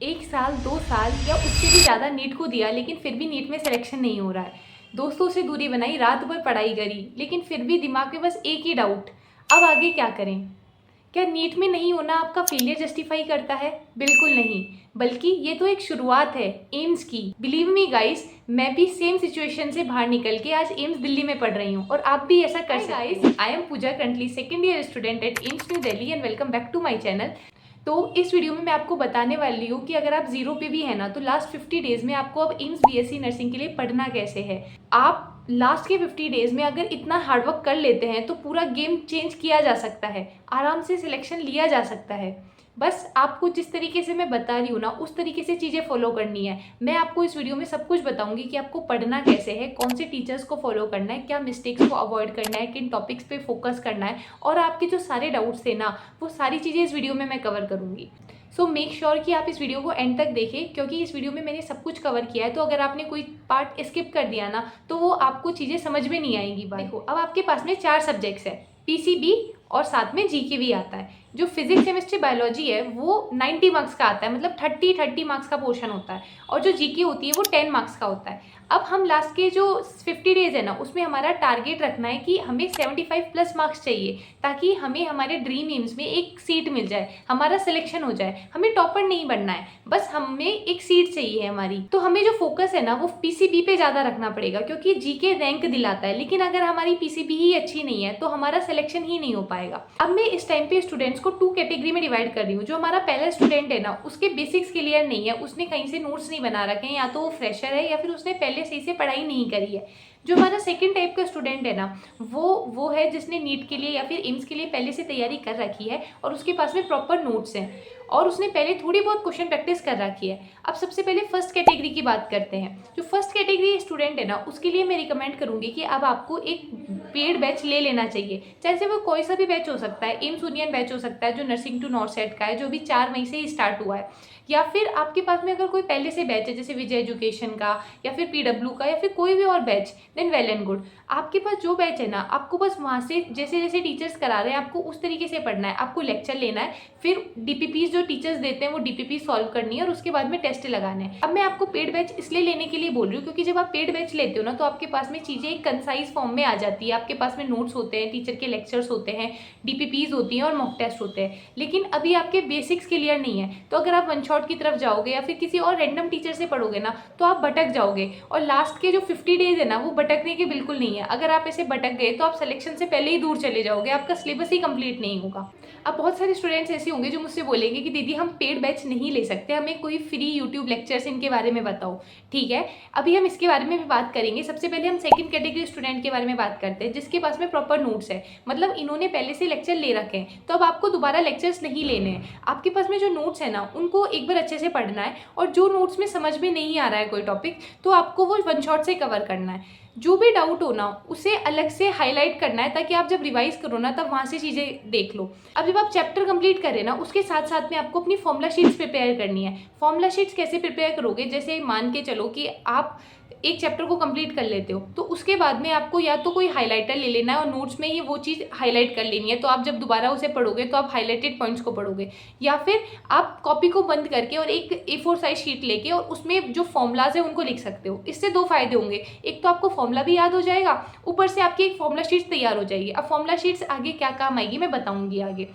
1 साल, 2 साल या उससे भी ज़्यादा नीट को दिया, लेकिन फिर भी नीट में सिलेक्शन नहीं हो रहा है। दोस्तों से दूरी बनाई, रात भर पढ़ाई करी, लेकिन फिर भी दिमाग में बस एक ही डाउट, अब आगे क्या करें? क्या नीट में नहीं होना आपका फेलियर जस्टिफाई करता है? बिल्कुल नहीं, बल्कि ये तो एक शुरुआत है एम्स की। बिलीव मी गाइस, मैं भी सेम सिचुएशन से बाहर निकल के आज एम्स दिल्ली में पढ़ रही हूँ और आप भी ऐसा कर सकते हैं। Guys, I am Pooja, currently second year student at AIIMS New Delhi and welcome back to my channel. तो इस वीडियो में मैं आपको बताने वाली हूँ कि अगर आप जीरो पे भी है ना, तो लास्ट 50 डेज में आपको अब एम्स बीएससी नर्सिंग के लिए पढ़ना कैसे है। आप लास्ट के 50 डेज में अगर इतना हार्डवर्क कर लेते हैं तो पूरा गेम चेंज किया जा सकता है, आराम से सिलेक्शन लिया जा सकता है। बस आपको जिस तरीके से मैं बता रही हूँ ना, उस तरीके से चीज़ें फॉलो करनी है। मैं आपको इस वीडियो में सब कुछ बताऊंगी कि आपको पढ़ना कैसे है, कौन से टीचर्स को फॉलो करना है, क्या मिस्टेक्स को अवॉइड करना है, किन टॉपिक्स पे फोकस करना है, और आपके जो सारे डाउट्स थे ना, वो सारी चीज़ें इस वीडियो में मैं कवर करूँगी। सो मेक श्योर कि आप इस वीडियो को एंड तक देखें, क्योंकि इस वीडियो में मैंने सब कुछ कवर किया है। तो अगर आपने कोई पार्ट स्किप कर दिया ना, तो वो आपको चीज़ें समझ में नहीं आएंगी। देखो, अब आपके पास में 4 सब्जेक्ट्स हैं, पीसीबी और साथ में जीके भी आता है। जो फिजिक्स केमिस्ट्री बायोलॉजी है वो 90 मार्क्स का आता है, मतलब 30 मार्क्स का पोर्शन होता है, और जो जीके होती है वो 10 मार्क्स का होता है। अब हम लास्ट के जो 50 डेज है ना, उसमें हमारा टारगेट रखना है कि हमें 75 प्लस मार्क्स चाहिए, ताकि हमें हमारे ड्रीम एम्स में एक सीट मिल जाए, हमारा सिलेक्शन हो जाए। हमें टॉपर नहीं बनना है, बस हमें एक सीट चाहिए है हमारी। तो हमें जो फोकस है ना, वो पीसीबी पे ज़्यादा रखना पड़ेगा, क्योंकि जीके रैंक दिलाता है। लेकिन अगर हमारी पीसीबी ही अच्छी नहीं है तो हमारा सिलेक्शन ही नहीं हो पाएगा। अब मैं इस टाइम पे स्टूडेंट्स को 2 कैटेगरी में डिवाइड कर रही हूँ। जो हमारा पहला स्टूडेंट है ना, उसके बेसिक्स क्लियर नहीं है, उसने कहीं से नोट्स नहीं बना रखे हैं, या तो वो फ्रेशर है या फिर उसने पहले सही से पढ़ाई नहीं करी है। जो हमारा सेकंड टाइप का स्टूडेंट है ना, वो है जिसने नीट के लिए या फिर एम्स के लिए पहले से तैयारी कर रखी है और उसके पास में प्रॉपर नोट्स हैं और उसने पहले थोड़ी बहुत क्वेश्चन प्रैक्टिस कर रखी है। अब सबसे पहले फर्स्ट कैटेगरी की बात करते हैं। जो फर्स्ट कैटेगरी स्टूडेंट है ना, उसके लिए मैं रिकमेंड करूंगी कि अब आपको एक पेड बैच ले लेना चाहिए। चाहे से वो कोई सा भी बैच हो सकता है, एम्स यूनियन बैच हो सकता है जो नर्सिंग टू नॉर्थ सेट का है, जो भी 4 मई से ही स्टार्ट हुआ है, या फिर आपके पास में अगर कोई पहले से बैच है जैसे विजय एजुकेशन का या फिर पीडब्ल्यू का या फिर कोई भी और batch, then well and good. आपके पास जो बैच है ना, आपको बस वहाँ से जैसे जैसे टीचर्स करा रहे हैं आपको उस तरीके से पढ़ना है। आपको लेक्चर लेना है, फिर डीपीपीज जो टीचर्स देते हैं वो डीपीपी सॉल्व करनी है और उसके बाद में टेस्ट लगाने हैं। अब मैं आपको पेड बैच इसलिए लेने के लिए बोल रही हूँ क्योंकि जब आप पेड बैच लेते हो ना, तो आपके पास में चीज़ें एक कंसाइज फॉर्म में आ जाती है। आपके पास में नोट्स होते हैं, टीचर के लेक्चर्स होते हैं, डीपीपीज होती हैं और मॉक टेस्ट होते हैं। लेकिन अभी आपके बेसिक्स क्लियर नहीं है, तो अगर आप वन शॉट की तरफ जाओगे या फिर किसी और रैंडम टीचर से पढ़ोगे ना, तो आप भटक जाओगे। और लास्ट के जो 50 डेज है ना, वो भटकने के बिल्कुल नहीं है। अगर आप ऐसे भटक गए तो आप सिलेक्शन से पहले ही दूर चले जाओगे, आपका सिलेबस ही कंप्लीट नहीं होगा। अब बहुत सारे स्टूडेंट्स ऐसे होंगे जो मुझसे बोलेंगे कि दीदी हम पेड बैच नहीं ले सकते, हमें कोई फ्री यूट्यूब लेक्चर्स इनके बारे में बताओ। ठीक है, अभी हम इसके बारे में भी बात करेंगे। सबसे पहले हम सेकंड कैटेगरी स्टूडेंट के बारे में बात करते हैं, जिसके पास में प्रॉपर नोट्स है, मतलब इन्होंने पहले से लेक्चर ले रखे हैं। तो अब आपको दोबारा लेक्चर्स नहीं लेने हैं, आपके पास में जो नोट्स है ना, उनको एक बार अच्छे से पढ़ना है, और जो नोट्स में समझ में नहीं आ रहा है कोई टॉपिक, तो आपको वो वन शॉट से कवर करना है। जो भी डाउट हो ना, उसे अलग से हाईलाइट करना है, ताकि आप जब रिवाइज करो ना, तब वहाँ से चीज़ें देख लो। अब जब आप चैप्टर कंप्लीट करें ना, उसके साथ साथ में आपको अपनी फॉर्मूला शीट्स प्रिपेयर करनी है। फॉर्मूला शीट्स कैसे प्रिपेयर करोगे, जैसे मान के चलो कि आप एक चैप्टर को कंप्लीट कर लेते हो, तो उसके बाद में आपको या तो कोई हाइलाइटर ले लेना है और नोट्स में ही वो चीज़ हाईलाइट कर लेनी है। तो आप जब दोबारा उसे पढ़ोगे तो आप हाईलाइटेड पॉइंट्स को पढ़ोगे, या फिर आप कॉपी को बंद करके और एक A4 साइज शीट लेके और उसमें जो फॉर्मूलाज है उनको लिख सकते हो। इससे 2 फायदे होंगे, एक तो आपको फॉर्मूला भी याद हो जाएगा, ऊपर से आपकी एक फॉर्मूला शीट्स तैयार हो जाएगी। अब फॉर्मूला शीट्स आगे क्या काम आएगी मैं बताऊंगी आगे।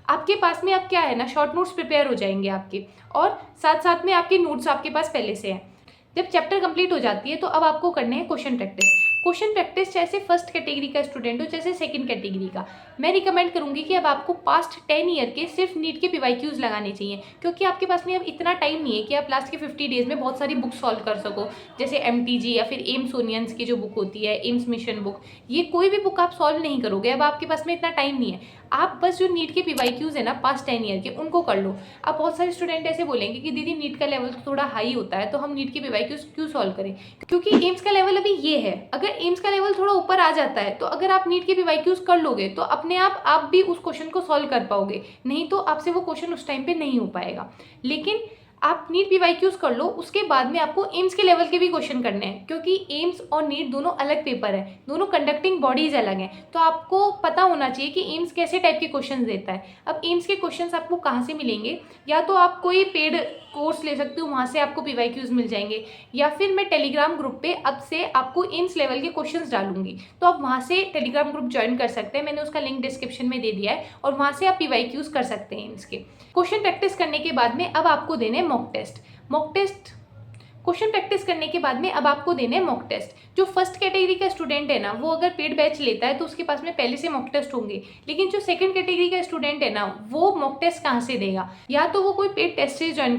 आपके पास में अब क्या है ना, शॉर्ट नोट्स प्रिपेयर हो जाएंगे आपके, और साथ साथ में आपके नोट्स आपके पास पहले से हैं। जब चैप्टर कंप्लीट हो जाती है तो अब आपको करने हैं क्वेश्चन प्रैक्टिस। क्वेश्चन प्रैक्टिस चाहे फर्स्ट कैटेगरी का स्टूडेंट हो चाहे सेकंड कैटेगरी का, मैं रिकमेंड करूंगी कि अब आपको पास्ट 10 ईयर के सिर्फ नीट के पीवाईक्यूज लगाने चाहिए, क्योंकि आपके पास में अब इतना टाइम नहीं है कि आप लास्ट के 50 डेज में बहुत सारी बुक सॉल्व कर सको। जैसे MTG या फिर एम्स ओनियंस की जो बुक होती है, एम्स मिशन बुक, ये कोई भी बुक आप सॉल्व नहीं करोगे। अब आपके पास में इतना टाइम नहीं है। आप बस जो नीट के पीवाईक्यूज है ना पास्ट 10 ईयर के, उनको कर लो। अब बहुत सारे स्टूडेंट ऐसे बोलेंगे कि दीदी नीट का लेवल तो थोड़ा हाई होता है, तो हम नीट के पीवाईक्यूज क्यों सॉल्व करें? क्योंकि एम्स का लेवल अभी ये है। अगर एम्स का लेवल थोड़ा ऊपर आ जाता है, तो अगर आप नीट के पीवाईक्यूज कर लोगे तो अपने आप भी उस क्वेश्चन को सॉल्व कर पाओगे, नहीं तो आपसे वो क्वेश्चन उस टाइम पे नहीं हो पाएगा। लेकिन आप नीट पीवाईक्यूज कर लो, उसके बाद में आपको एम्स के लेवल के भी क्वेश्चन करने हैं, क्योंकि एम्स और नीट दोनों अलग पेपर है, दोनों कंडक्टिंग बॉडीज अलग हैं। तो आपको पता होना चाहिए कि एम्स कैसे टाइप के क्वेश्चन देता है। अब एम्स के क्वेश्चन आपको कहाँ से मिलेंगे, या तो आप कोई पेड कोर्स ले सकते हो, वहाँ से आपको पीवाईक्यूज मिल जाएंगे, या फिर मैं टेलीग्राम ग्रुप पे अब से आपको एम्स लेवल के क्वेश्चंस डालूंगी, तो आप वहाँ से टेलीग्राम ग्रुप ज्वाइन कर सकते हैं। मैंने उसका लिंक डिस्क्रिप्शन में दे दिया है, और वहाँ से आप पीवाईक्यूज कर सकते हैं एम्स के। क्वेश्चन प्रैक्टिस करने के बाद में अब आपको देने मॉक टेस्ट। क्वेश्चन प्रैक्टिस करने के बाद में अब आपको देने मॉक टेस्ट। जो फर्स्ट कैटेगरी का स्टूडेंट है ना, वो अगर पेड बैच लेता है तो उसके पास में पहले से मॉक टेस्ट होंगे, लेकिन जो सेकंड कैटेगरी का स्टूडेंट है ना, वो मॉक टेस्ट कहाँ से देगा? या तो वो कोई पेड टेस्ट सीरीज ज्वाइन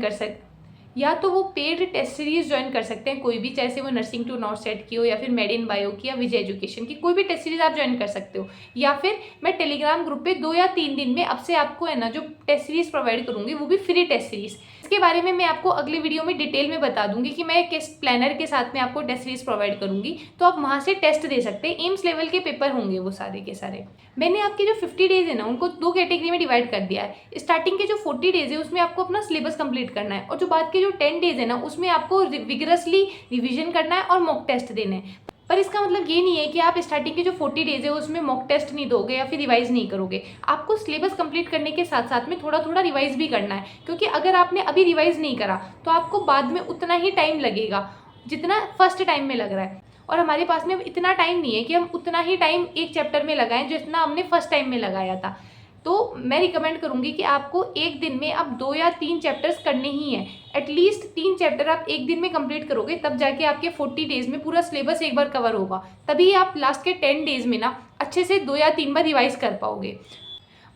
कर सकते हैं, कोई भी, चाहे से वो नर्सिंग टू नॉर्थ सेट की हो, या फिर मेड इन बायो की, या विजय एजुकेशन की, कोई भी टेस्ट सीरीज आप ज्वाइन कर सकते हो। या फिर मैं टेलीग्राम ग्रुप पे 2 या 3 दिन में अब से आपको है ना जो टेस्ट सीरीज प्रोवाइड करूंगी, वो भी फ्री टेस्ट सीरीज। इसके बारे में मैं आपको अगले वीडियो में डिटेल में बता दूंगी कि मैं किस प्लानर के साथ में आपको टेस्ट सीरीज प्रोवाइड करूंगी, तो आप वहाँ से टेस्ट दे सकते हैं। एम्स लेवल के पेपर होंगे वो सारे के सारे। मैंने आपके जो 50 डेज है ना, उनको 2 कैटेगरी में डिवाइड कर दिया है। स्टार्टिंग के जो 40 डेज है उसमें आपको अपना सिलेबस कंप्लीट करना है, और जो बाद के जो 10 डेज है ना, उसमें आपको विगरसली रिविजन करना है और मॉक टेस्ट देने हैं। पर इसका मतलब ये नहीं है कि आप स्टार्टिंग के जो 40 डेज है उसमें मॉक टेस्ट नहीं दोगे या फिर रिवाइज नहीं करोगे। आपको सिलेबस कंप्लीट करने के साथ साथ में थोड़ा थोड़ा रिवाइज भी करना है, क्योंकि अगर आपने अभी रिवाइज नहीं करा तो आपको बाद में उतना ही टाइम लगेगा जितना फर्स्ट टाइम में लग रहा है। और हमारे पास में इतना टाइम नहीं है कि हम उतना ही टाइम एक चैप्टर में लगाएं जितना हमने फर्स्ट टाइम में लगाया था। तो मैं रिकमेंड करूंगी कि आपको एक दिन में अब 2 या 3 चैप्टर्स करने ही हैं। एटलीस्ट 3 चैप्टर आप एक दिन में कंप्लीट करोगे, तब जाके आपके 40 डेज में पूरा सिलेबस एक बार कवर होगा। तभी आप लास्ट के 10 डेज में ना अच्छे से 2 या 3 बार रिवाइज कर पाओगे।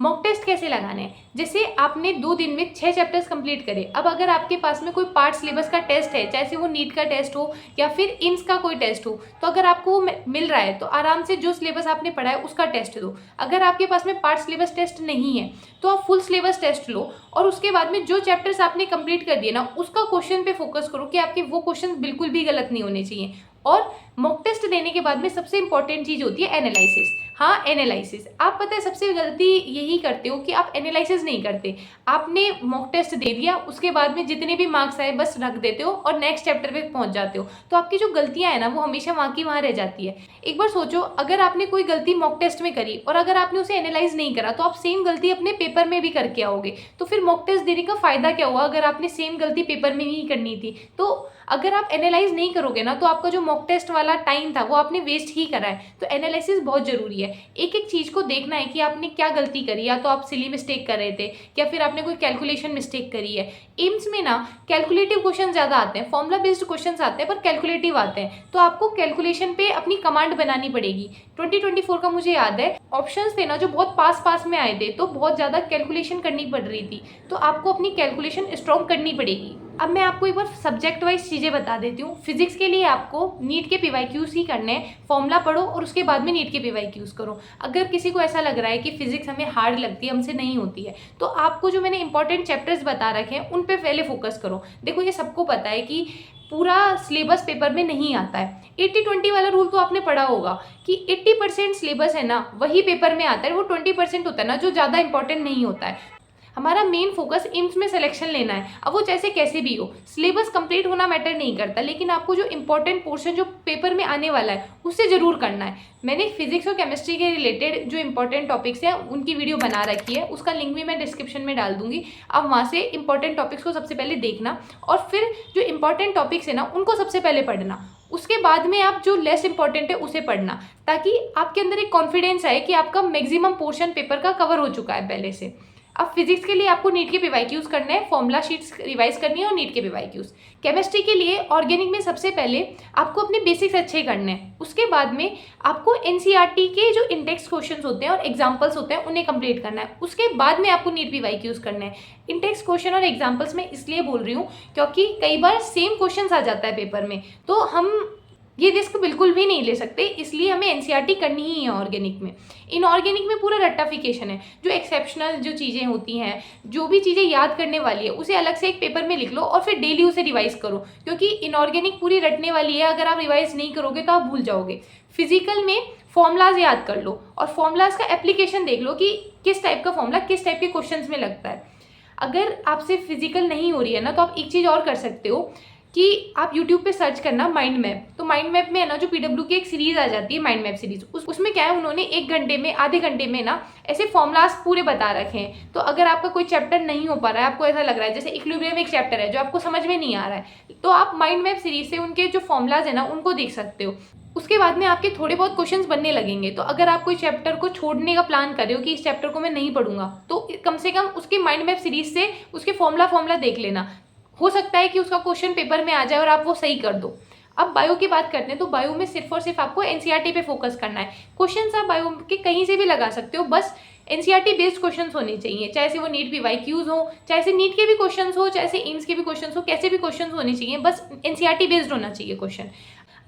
मॉक टेस्ट कैसे लगाने हैं? जैसे आपने 2 दिन में 6 चैप्टर्स कंप्लीट करे, अब अगर आपके पास में कोई पार्ट सिलेबस का टेस्ट है, चाहे वो नीट का टेस्ट हो या फिर एम्स का कोई टेस्ट हो, तो अगर आपको वो मिल रहा है तो आराम से जो सिलेबस आपने पढ़ा है उसका टेस्ट दो। अगर आपके पास में पार्ट सिलेबस टेस्ट नहीं है तो आप फुल सिलेबस टेस्ट लो, और उसके बाद में जो चैप्टर्स आपने कंप्लीट कर दिए ना, उसका क्वेश्चन पे फोकस करो कि आपके वो क्वेश्चन बिल्कुल भी गलत नहीं होने चाहिए। और मॉक टेस्ट देने के बाद में सबसे इंपॉर्टेंट चीज़ होती है एनालिसिस। हाँ, एनालिसिस। आप पता है सबसे गलती यही करते हो कि आप एनालिसिस नहीं करते। आपने मॉक टेस्ट दे दिया, उसके बाद में जितने भी मार्क्स आए बस रख देते हो और नेक्स्ट चैप्टर पे पहुंच जाते हो। तो आपकी जो गलतियां है ना, वो हमेशा वहाँ की वहाँ रह जाती है। एक बार सोचो, अगर आपने कोई गलती मॉक टेस्ट में करी और अगर आपने उसे एनालाइज नहीं करा, तो आप सेम गलती अपने पेपर में भी करके आओगे। तो फिर मॉक टेस्ट देने का फायदा क्या हुआ अगर आपने सेम गलती पेपर में ही करनी थी? तो अगर आप एनालाइज नहीं करोगे ना, तो आपका जो मॉक टेस्ट वाला टाइम था वो आपने वेस्ट ही करा है। तो एनालिसिस बहुत जरूरी है। एक एक चीज को देखना है कि आपने क्या गलती करी, या तो आप सिली मिस्टेक कर रहे थे, या फिर आपने कोई कैलकुलेशन मिस्टेक करी है। एम्स में ना कैलकुलेटिव क्वेश्चन ज्यादा आते हैं, फॉर्मूला बेस्ड क्वेश्चन आते हैं, पर कैलकुलेटिव आते हैं। तो आपको कैलकुलेशन पे अपनी कमांड बनानी पड़ेगी। 2024 का मुझे याद है, ऑप्शंस थे ना जो बहुत पास में आए थे, तो बहुत ज्यादा कैलकुलेशन करनी पड़ रही थी। तो आपको अपनी कैलकुलेशन स्ट्रॉन्ग करनी पड़ेगी। अब मैं आपको एक बार सब्जेक्ट वाइज चीज़ें बता देती हूँ। फिजिक्स के लिए आपको नीट के पीवाईक्यूज ही करने हैं। फॉर्मूला पढ़ो और उसके बाद में नीट के पीवाईक्यूज करो। अगर किसी को ऐसा लग रहा है कि फिजिक्स हमें हार्ड लगती है, हमसे नहीं होती है, तो आपको जो मैंने इंपॉर्टेंट चैप्टर्स बता रखे हैं उन पे पहले फोकस करो। देखो, ये सबको पता है कि पूरा सिलेबस पेपर में नहीं आता है। 80-20 वाला रूल तो आपने पढ़ा होगा कि 80% सिलेबस है ना वही पेपर में आता है, वो 20% होता है ना जो ज़्यादा इंपॉर्टेंट नहीं होता है। हमारा मेन फोकस एम्स में सिलेक्शन लेना है। अब वो जैसे कैसे भी हो, सिलेबस कंप्लीट होना मैटर नहीं करता, लेकिन आपको जो इंपॉर्टेंट पोर्शन जो पेपर में आने वाला है उससे जरूर करना है। मैंने फिजिक्स और केमिस्ट्री के रिलेटेड जो इंपॉर्टेंट टॉपिक्स हैं उनकी वीडियो बना रखी है, उसका लिंक भी मैं डिस्क्रिप्शन में डाल दूंगी। आप वहाँ से इंपॉर्टेंट टॉपिक्स को सबसे पहले देखना, और फिर जो इंपॉर्टेंट टॉपिक्स है ना उनको सबसे पहले पढ़ना। उसके बाद में आप जो लेस इंपॉर्टेंट है उसे पढ़ना, ताकि आपके अंदर एक कॉन्फिडेंस आए कि आपका मैक्सिमम पोर्शन पेपर का कवर हो चुका है पहले से। अब फिजिक्स के लिए आपको नीट के पीवाईक्यूज करने हैं, फॉर्मूला शीट्स रिवाइज करनी है और नीट के पीवाईक्यूज। केमिस्ट्री के लिए ऑर्गेनिक में सबसे पहले आपको अपने बेसिक्स अच्छे करने हैं। उसके बाद में आपको एनसीईआरटी के जो इंडेक्स क्वेश्चंस होते हैं और एग्जांपल्स होते हैं उन्हें कंप्लीट करना है। उसके बाद में आपको नीट पीवाईक्यूज करने हैं। इंडेक्स क्वेश्चन और एग्जाम्पल्स मैं इसलिए बोल रही हूँ क्योंकि कई बार सेम क्वेश्चन आ जाता है पेपर में, तो हम ये रिस्क बिल्कुल भी नहीं ले सकते, इसलिए हमें एनसीईआरटी करनी ही है ऑर्गेनिक में। इनऑर्गेनिक में पूरा रट्टाफिकेशन है। जो एक्सेप्शनल जो चीज़ें होती हैं, जो भी चीज़ें याद करने वाली है, उसे अलग से एक पेपर में लिख लो और फिर डेली उसे रिवाइज करो, क्योंकि इनऑर्गेनिक पूरी रटने वाली है। अगर आप रिवाइज नहीं करोगे तो आप भूल जाओगे। फिजिकल में फॉर्मूलाज याद कर लो और फॉर्मूलाज का एप्लीकेशन देख लो कि किस टाइप का फॉर्मूला किस टाइप के क्वेश्चंस में लगता है। अगर आपसे फिजिकल नहीं हो रही है ना, तो आप एक चीज़ और कर सकते हो कि आप YouTube पे सर्च करना माइंड मैप। तो माइंड मैप में है ना, जो PW की एक सीरीज आ जाती है माइंड मैप सीरीज, उसमें क्या है, उन्होंने 1 घंटे में, आधे घंटे में ना ऐसे फॉर्मूलाज पूरे बता रखे हैं। तो अगर आपका कोई चैप्टर नहीं हो पा रहा है, आपको ऐसा लग रहा है जैसे इक्विलिब्रियम एक चैप्टर है जो आपको समझ में नहीं आ रहा है, तो आप माइंड मैप सीरीज से उनके जो फॉर्मूलाज है ना उनको देख सकते हो। उसके बाद में आपके थोड़े बहुत क्वेश्चंस बनने लगेंगे। तो अगर आप कोई चैप्टर को छोड़ने का प्लान कर रहे हो कि इस चैप्टर को मैं नहीं पढ़ूंगा, तो कम से कम उसके माइंड मैप सीरीज से उसके फॉर्मूला देख लेना। हो सकता है कि उसका क्वेश्चन पेपर में आ जाए और आप वो सही कर दो। अब बायो की बात करते हैं, तो बायो में सिर्फ और सिर्फ आपको एनसीईआरटी पे फोकस करना है। क्वेश्चंस आप बायो के कहीं से भी लगा सकते हो, बस एनसीईआरटी बेस्ड क्वेश्चंस होने चाहिए, चाहे से वो नीट पीवाईक्यूज हो, चाहे से नीट के भी क्वेश्चंस हो, चाहे से एम्स के भी क्वेश्चंस हो, कैसे भी क्वेश्चंस होने चाहिए, बस एनसीईआरटी बेस्ड होना चाहिए क्वेश्चन।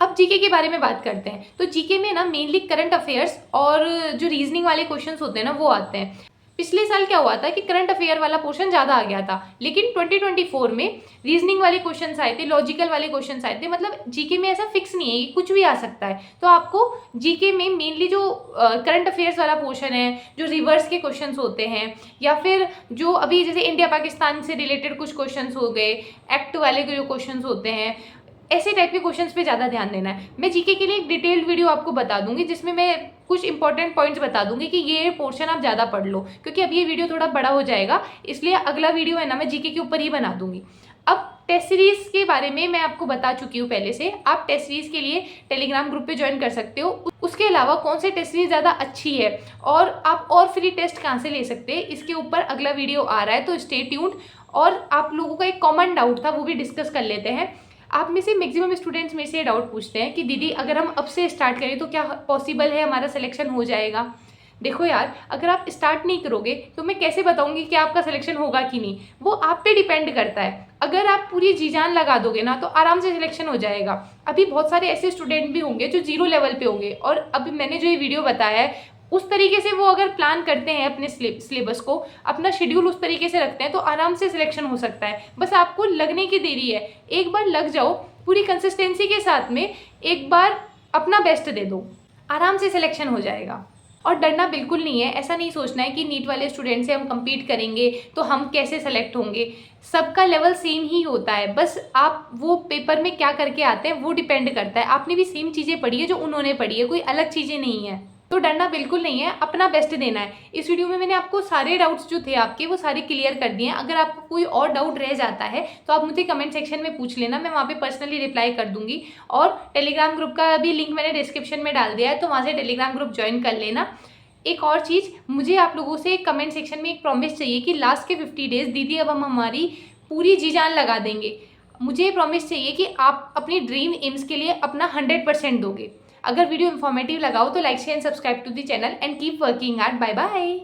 अब जीके के बारे में बात करते हैं। तो जीके में ना मेनली करंट अफेयर्स और जो रीजनिंग वाले क्वेश्चंस होते हैं ना वो आते हैं। पिछले साल क्या हुआ था कि करंट अफेयर वाला पोर्शन ज़्यादा आ गया था, लेकिन 2024 में रीजनिंग वाले क्वेश्चंस आए थे, लॉजिकल वाले क्वेश्चंस आए थे। मतलब जीके में ऐसा फिक्स नहीं है कि कुछ भी आ सकता है। तो आपको जीके में मेनली जो करंट अफेयर्स वाला पोर्शन है, जो रिवर्स के क्वेश्चंस होते हैं, या फिर जो अभी जैसे इंडिया पाकिस्तान से रिलेटेड कुछ क्वेश्चंस हो गए, एक्ट वाले जो क्वेश्चंस होते हैं, ऐसे टाइप के क्वेश्चंस पे ज़्यादा ध्यान देना है। मैं जीके के लिए एक डिटेल्ड वीडियो आपको बता दूंगी, जिसमें मैं कुछ इंपॉर्टेंट पॉइंट्स बता दूंगी कि ये पोर्शन आप ज़्यादा पढ़ लो, क्योंकि अब ये वीडियो थोड़ा बड़ा हो जाएगा, इसलिए अगला वीडियो है ना मैं जीके के ऊपर ही बना दूंगी। अब टेस्ट सीरीज के बारे में मैं आपको बता चुकी हूँ पहले से। आप टेस्ट सीरीज के लिए टेलीग्राम ग्रुप पे ज्वाइन कर सकते हो। उसके अलावा कौन से टेस्ट सीरीज ज़्यादा अच्छी है और आप और फ्री टेस्ट कहाँ से ले सकते हैं, इसके ऊपर अगला वीडियो आ रहा है, तो स्टे ट्यून्ड। और आप लोगों का एक कॉमन डाउट था, वो भी डिस्कस कर लेते हैं। आप में से मैक्सिमम स्टूडेंट्स में से ये डाउट पूछते हैं कि दीदी अगर हम अब से स्टार्ट करें तो क्या पॉसिबल है, हमारा सिलेक्शन हो जाएगा? देखो यार, अगर आप स्टार्ट नहीं करोगे तो मैं कैसे बताऊंगी कि आपका सिलेक्शन होगा कि नहीं? वो आप पे डिपेंड करता है। अगर आप पूरी जी जान लगा दोगे ना तो आराम से सिलेक्शन हो जाएगा। अभी बहुत सारे ऐसे स्टूडेंट भी होंगे जो 0 लेवल पे होंगे, और अभी मैंने जो ये वीडियो बताया है उस तरीके से वो अगर प्लान करते हैं अपने सिलेबस को, अपना शेड्यूल उस तरीके से रखते हैं, तो आराम से सिलेक्शन हो सकता है। बस आपको लगने की देरी है। एक बार लग जाओ पूरी कंसिस्टेंसी के साथ में, एक बार अपना बेस्ट दे दो, आराम से सिलेक्शन हो जाएगा। और डरना बिल्कुल नहीं है। ऐसा नहीं सोचना है कि नीट वाले स्टूडेंट से हम compete करेंगे तो हम कैसे सेलेक्ट होंगे। सबका लेवल सेम ही होता है, बस आप वो पेपर में क्या करके आते हैं वो डिपेंड करता है। आपने भी सेम चीज़ें पढ़ी है जो उन्होंने पढ़ी है, कोई अलग चीज़ें नहीं है। तो डरना बिल्कुल नहीं है, अपना बेस्ट देना है। इस वीडियो में मैंने आपको सारे डाउट्स जो थे आपके वो सारे क्लियर कर दिए हैं। अगर आपको कोई और डाउट रह जाता है तो आप मुझे कमेंट सेक्शन में पूछ लेना, मैं वहाँ पे पर्सनली रिप्लाई कर दूंगी। और टेलीग्राम ग्रुप का भी लिंक मैंने डिस्क्रिप्शन में डाल दिया है, तो वहाँ से टेलीग्राम ग्रुप ज्वाइन कर लेना। एक और चीज़, मुझे आप लोगों से कमेंट सेक्शन में एक प्रॉमिस चाहिए कि लास्ट के 50 डेज दीदी अब हम हमारी पूरी जी जान लगा देंगे। मुझे प्रॉमिस चाहिए कि आप अपनी ड्रीम एम्स के लिए अपना 100% दोगे। अगर वीडियो इन्फॉर्मेटिव लगा हो तो like share and subscribe to the channel and keep working hard. Bye bye.